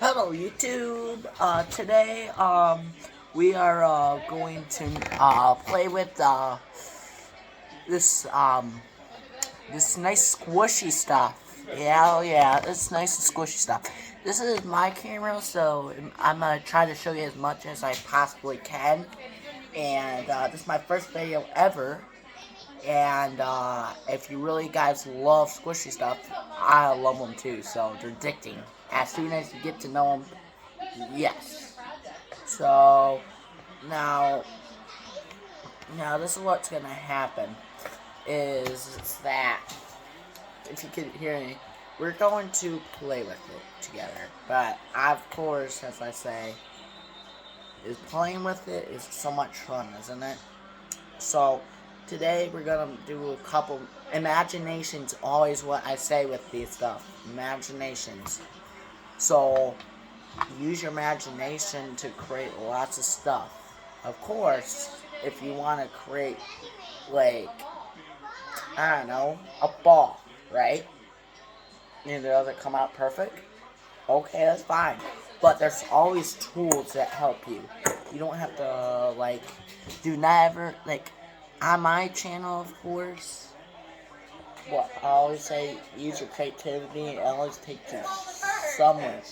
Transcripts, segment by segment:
Hello YouTube. Today we are going to play with this this nice squishy stuff. Yeah, oh yeah, this nice and squishy stuff. This is my camera, so I'm gonna try to show you as much as I possibly can. And this is my first video ever. And if you really guys love squishy stuff, I love them too. So they're addicting. As soon as you get to know them, yes. So now, this is what's gonna happen. Is that if you can hear me, we're going to play with it together. But of course, as I say, is playing with it is so much fun, isn't it? So today we're gonna do a couple imaginations. Always what I say with these stuff, imaginations. So use your imagination to create lots of stuff. Of course, if you want to create, like, I don't know, a ball, right? And it doesn't come out perfect, okay, that's fine. But there's always tools that help you. You don't have to, like, do never, like, on my channel, of course, what I always say, use your creativity and always take you somewhere.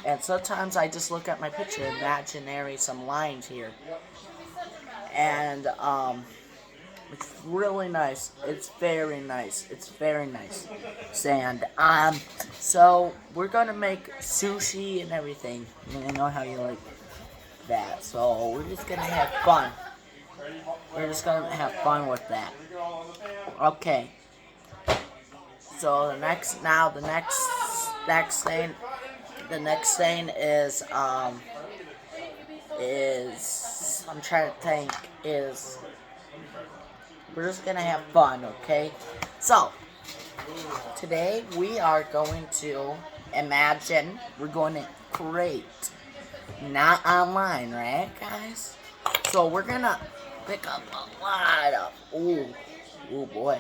And sometimes I just look at my picture, imaginary some lines here. And it's really nice. It's very nice. It's very nice. And so we're gonna make sushi and everything. I know how you like that. So we're just gonna have fun. We're just gonna have fun with that. Okay. So the next thing is I'm trying to think is we're just gonna have fun, okay? So today we are going to imagine, we're going to create, not online, right guys? So we're gonna pick up a lot of, ooh boy,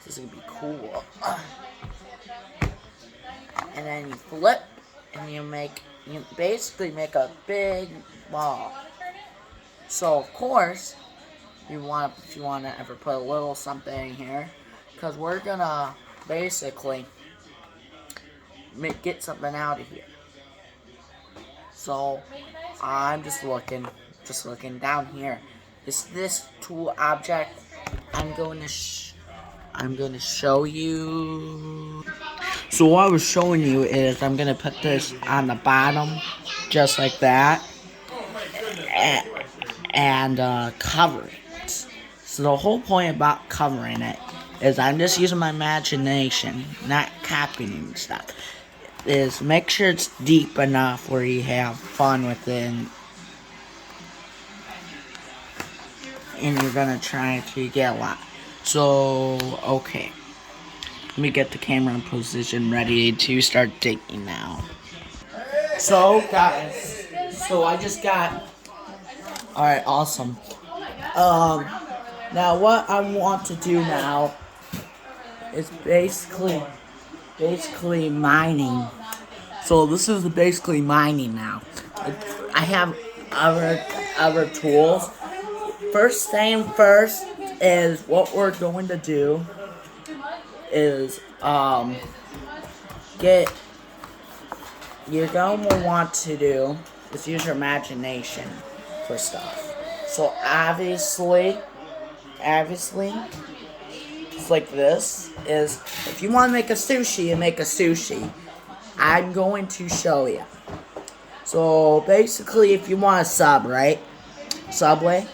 this is gonna be cool. And then you flip, and you basically make a big ball. So of course, if you want to ever put a little something here, because we're gonna basically get something out of here. So I'm just looking down here. Is this tool object? I'm going to show you. So what I was showing you is I'm gonna put this on the bottom, just like that, and cover it. So the whole point about covering it is I'm just using my imagination, not copying stuff. Is make sure it's deep enough where you have fun with it, and you're gonna try to get a lot. So okay. Let me get the camera in position ready to start digging now. So guys, I just got, alright, awesome. Now what I want to do now is basically mining. So this is basically mining now. I have other tools. First thing first is what we're going to do is you're going to want to do is use your imagination for stuff. So obviously it's like this is if you want to make a sushi and make a sushi, I'm going to show you. So basically if you want a sub, right? Subway,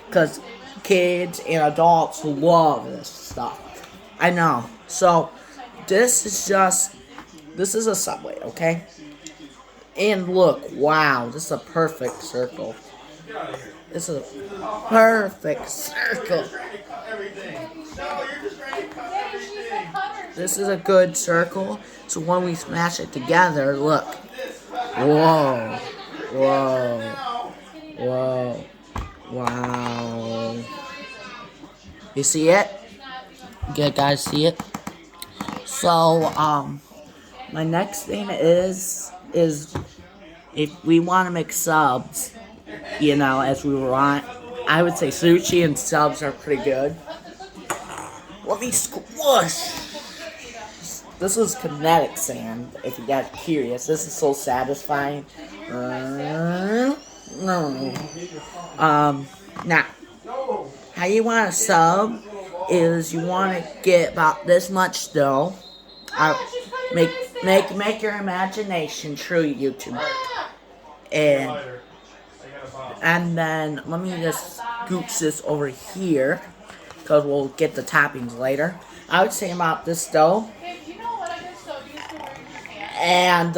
because kids and adults love this stuff. I know. So this is a Subway, okay? And look, wow, this is a perfect circle. This is a perfect circle. This is a good circle. So when we smash it together, look. Whoa. Whoa. Whoa. Wow. You see it? You guys see it? So, My next thing is if we want to make subs, as we want, I would say sushi and subs are pretty good. Let me squish. This is kinetic sand, if you got curious. This is so satisfying. Now, how you want to sub is you want to get about this much dough. Make your imagination true, YouTube. And then let me just scooch this over here, because we'll get the toppings later. I would say about this dough. And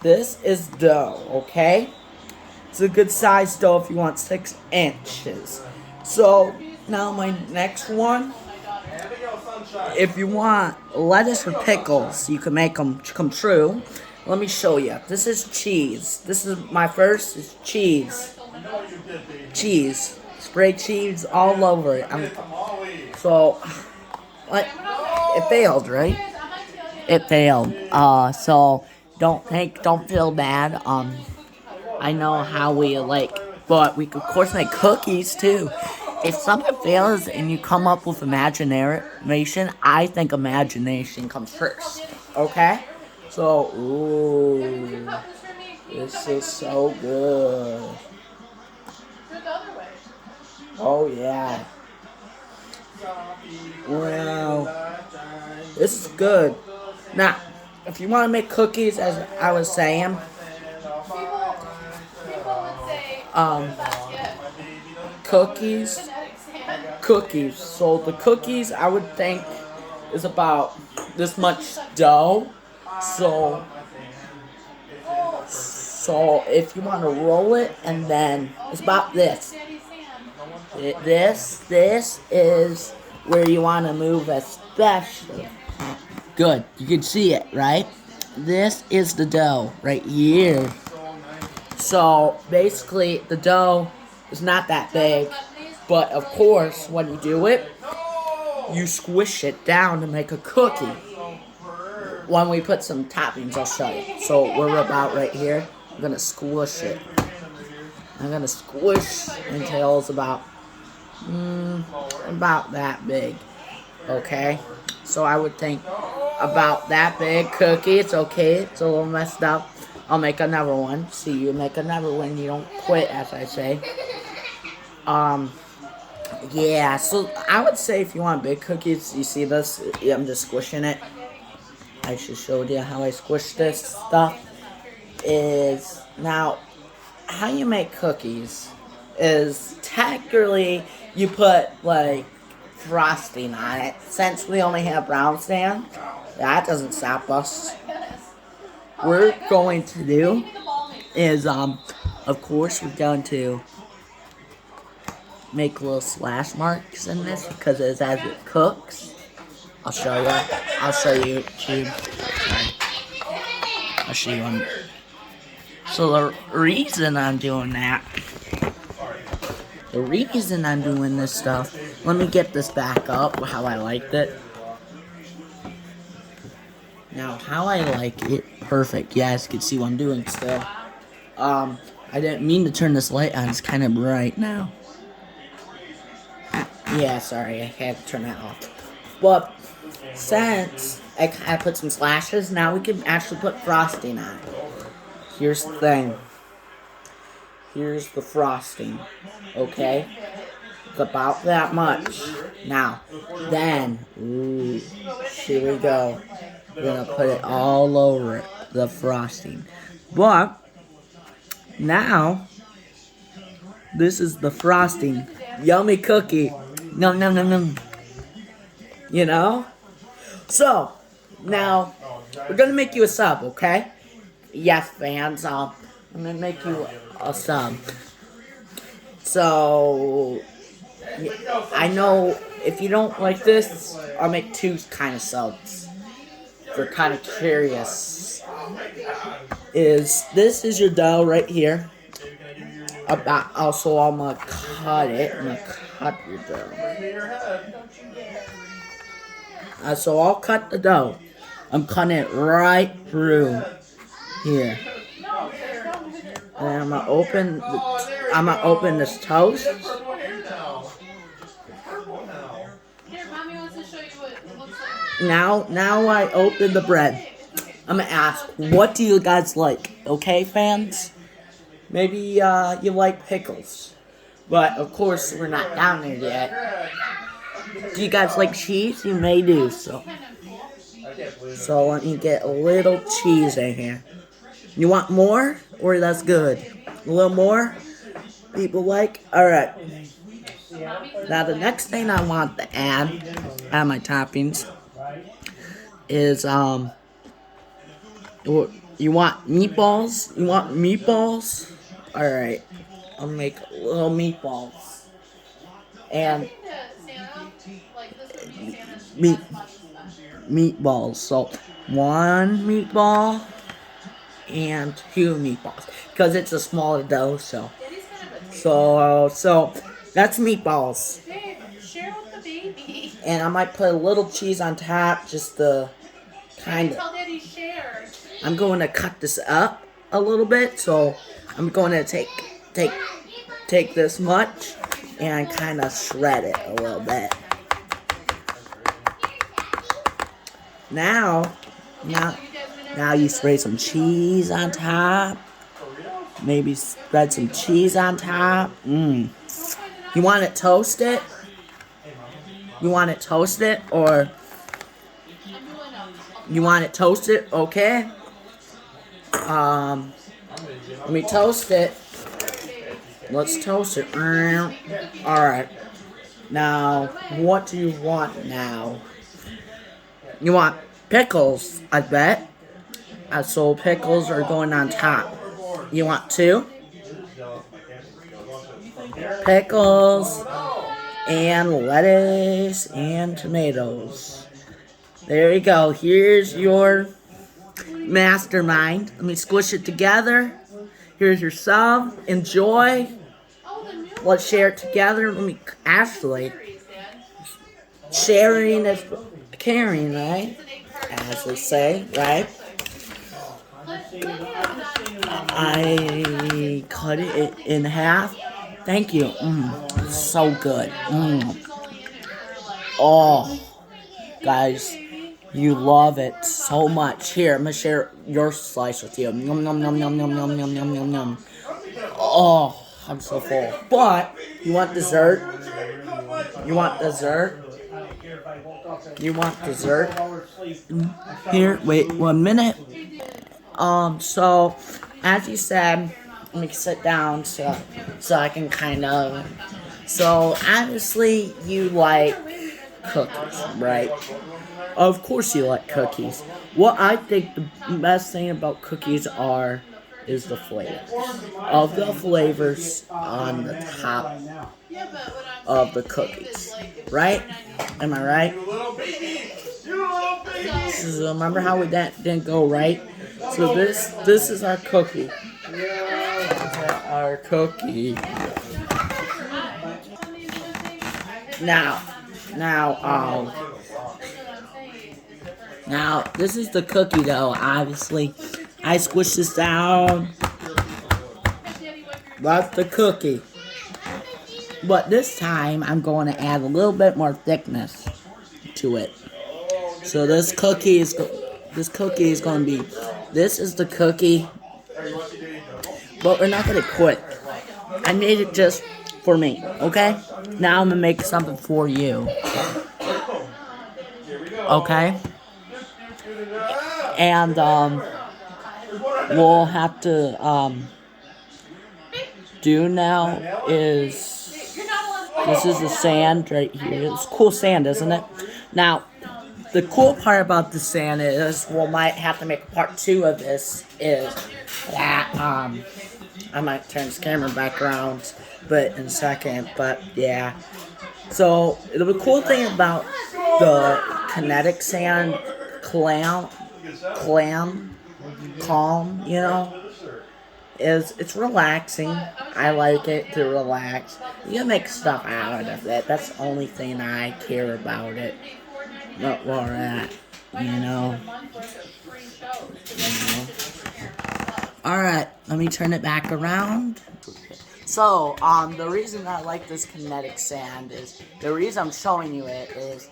this is dough, okay? It's a good size dough if you want 6 inches. So now my next one, if you want lettuce or pickles, you can make them come true. Let me show you. This is cheese. This is my first is cheese. Cheese. Spray cheese all over it. It failed, right? It failed. So don't feel bad. I know how we but we could, of course, make cookies too. If something fails and you come up with imagination, I think imagination comes first. Okay? So, ooh, this is so good. Oh yeah. Wow. This is good. Now, if you want to make cookies, as I was saying, cookies. So the cookies, I would think, is about this much dough. So if you want to roll it, and then it's about this. This is where you want to move especially. Good, you can see it, right? This is the dough right here. So basically, the dough is not that big, but of course, when you do it, you squish it down to make a cookie. When we put some toppings, I'll show you. So we're about right here. I'm gonna squish it. I'm gonna squish until it's about that big. Okay? So I would think about that big cookie. It's okay. It's a little messed up. I'll make another one. See, you make another one. You don't quit, as I say. Yeah, so I would say if you want big cookies, you see this? Yeah, I'm just squishing it. I should show you how I squish this stuff. Is now, how you make cookies is technically you put frosting on it. Since we only have brown sand, that doesn't stop us. We're going to do is of course we're going to make little slash marks in this because as it cooks. I'll show you. I'll show you. I'll show you one. So the reason I'm doing that, the reason I'm doing this stuff, let me get this back up how I liked it. Now, how I like it, perfect. Yeah, as you can see what I'm doing still. I didn't mean to turn this light on. It's kind of bright now. Yeah, sorry, I had to turn that off. But since I put some slashes, now we can actually put frosting on it. Here's the thing. Here's the frosting. Okay? It's about that much. Now, then, ooh, here we go. We're gonna put it all over it, the frosting. But, now, this is the frosting. Yummy cookie. Nom nom nom nom. You know? So, now, we're gonna make you a sub, okay? Yes, fans, I'm gonna make you a sub. So, I know if you don't like this, I'll make 2 kind of subs. If you're kind of curious. This is your dough right here. Also, I'm gonna cut it. I'm gonna cut your dough. So I'll cut the dough. I'm cutting it right through here. And I'm gonna open this toast. Now I open the bread. I'm gonna ask, what do you guys like? Okay, fans? Maybe you like pickles. But of course, we're not down there yet. Do you guys like cheese? You may do so. So let me get a little cheese in here. You want more? Or that's good? A little more? People like? Alright. Now the next thing I want to add my toppings is you want meatballs? You want meatballs? Alright. I'll make little meatballs. And meatballs. So 1 meatball and 2 meatballs. Because it's a smaller dough, so that's meatballs. And I might put a little cheese on top, just to kind of. I'm going to cut this up a little bit, so I'm going to take this much and kind of shred it a little bit. Now you spray some cheese on top. Maybe spread some cheese on top. You want it toasted? You want it toasted, or you want it toasted? Okay. Let me toast it. Let's toast it. Alright. Now, what do you want now? You want pickles, I bet. So pickles are going on top. You want 2? Pickles and lettuce and tomatoes. There you go. Here's your mastermind. Let me squish it together. Here's your sub. Enjoy. Let's share it together. Actually, sharing is caring, right? As they say, right? I cut it in half. Thank you. So good. Oh, guys, you love it so much. Here, I'm gonna share your slice with you. Nom nom nom nom nom nom nom nom nom nom. Oh, I'm so full. But you want dessert? You want dessert? You want dessert? Here, wait 1 minute. So as you said, let me sit down so I can kind of. So obviously you like cookies, right? Of course you like cookies. What I think the best thing about cookies is the flavors. Of the flavors on the top of the cookies, right? Am I right? So remember how that didn't go right? So this is our cookie. Our cookie. Now, this is the cookie though, obviously. I squish this down. That's the cookie. But this time, I'm going to add a little bit more thickness to it. So this cookie is going to be, this is the cookie. But we're not going to quit. I made it just for me, okay? Now I'm going to make something for you. Okay? And, we'll have to, do now is, this is the sand right here. It's cool sand, isn't it? Now, the cool part about the sand is, we might have to make a part 2 of this, is that, I might turn this camera back around, but in a second, but yeah. So, the cool thing about the kinetic sand, calm, you know, is it's relaxing. I like it to relax. You can make stuff out of it. That's the only thing I care about it. what we're at, you know. Alright, let me turn it back around. So, the reason I like this kinetic sand is, the reason I'm showing you it is,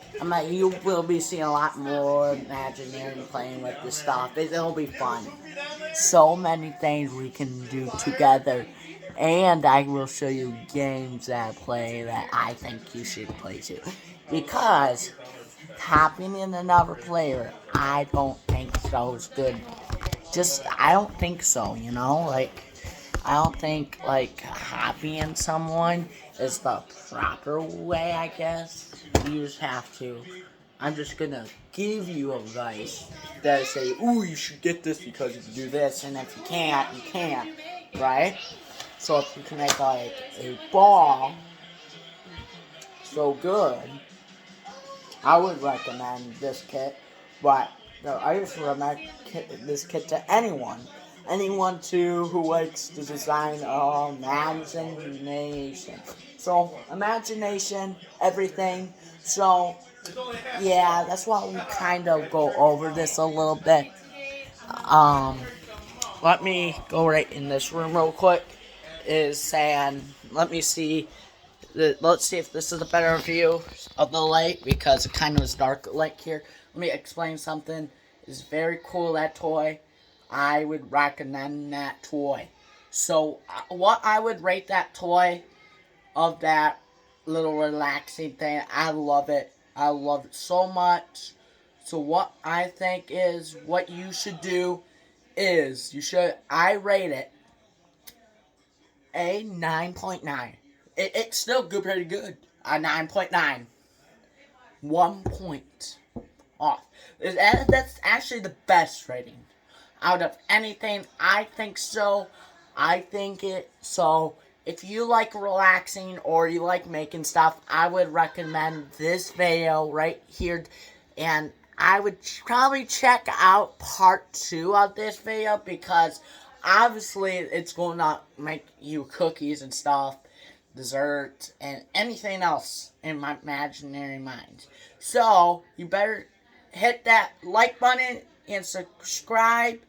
you will be seeing a lot more Imaginary playing with this stuff. It'll be fun. So many things we can do together. And I will show you games that I play that I think you should play too. Because, copying in another player, I don't think so is good. I don't think so, you know? I don't think, copying someone is the proper way, I guess. You just have to. I'm just gonna give you advice that say, ooh, you should get this because you can do this, and if you can't, you can't, right? So if you can make, a ball so good, I would recommend this kit, but I just recommend this kit to anyone. Anyone who likes to design imagination. So, imagination, everything. So, yeah, that's why we kind of go over this a little bit. Let me go right in this room real quick. Let me see. Let's see if this is a better view of the light because it kind of is dark light here. Let me explain something. It's very cool, that toy. I would recommend that toy. So, what I would rate that toy of that little relaxing thing, I love it. I love it so much. So, what I think is what you should do is I rate it a 9.9. It's still good, pretty good. A 9.9. 1 point off. That's actually the best rating. Out of anything, I think so. I think it. So, if you like relaxing or you like making stuff, I would recommend this video right here. And I would probably check out part 2 of this video because obviously it's going to make you cookies and stuff, dessert, and anything else in my imaginary mind. So, you better hit that like button and subscribe.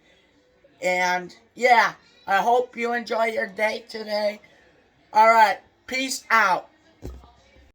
And, yeah, I hope you enjoy your day today. Alright, peace out.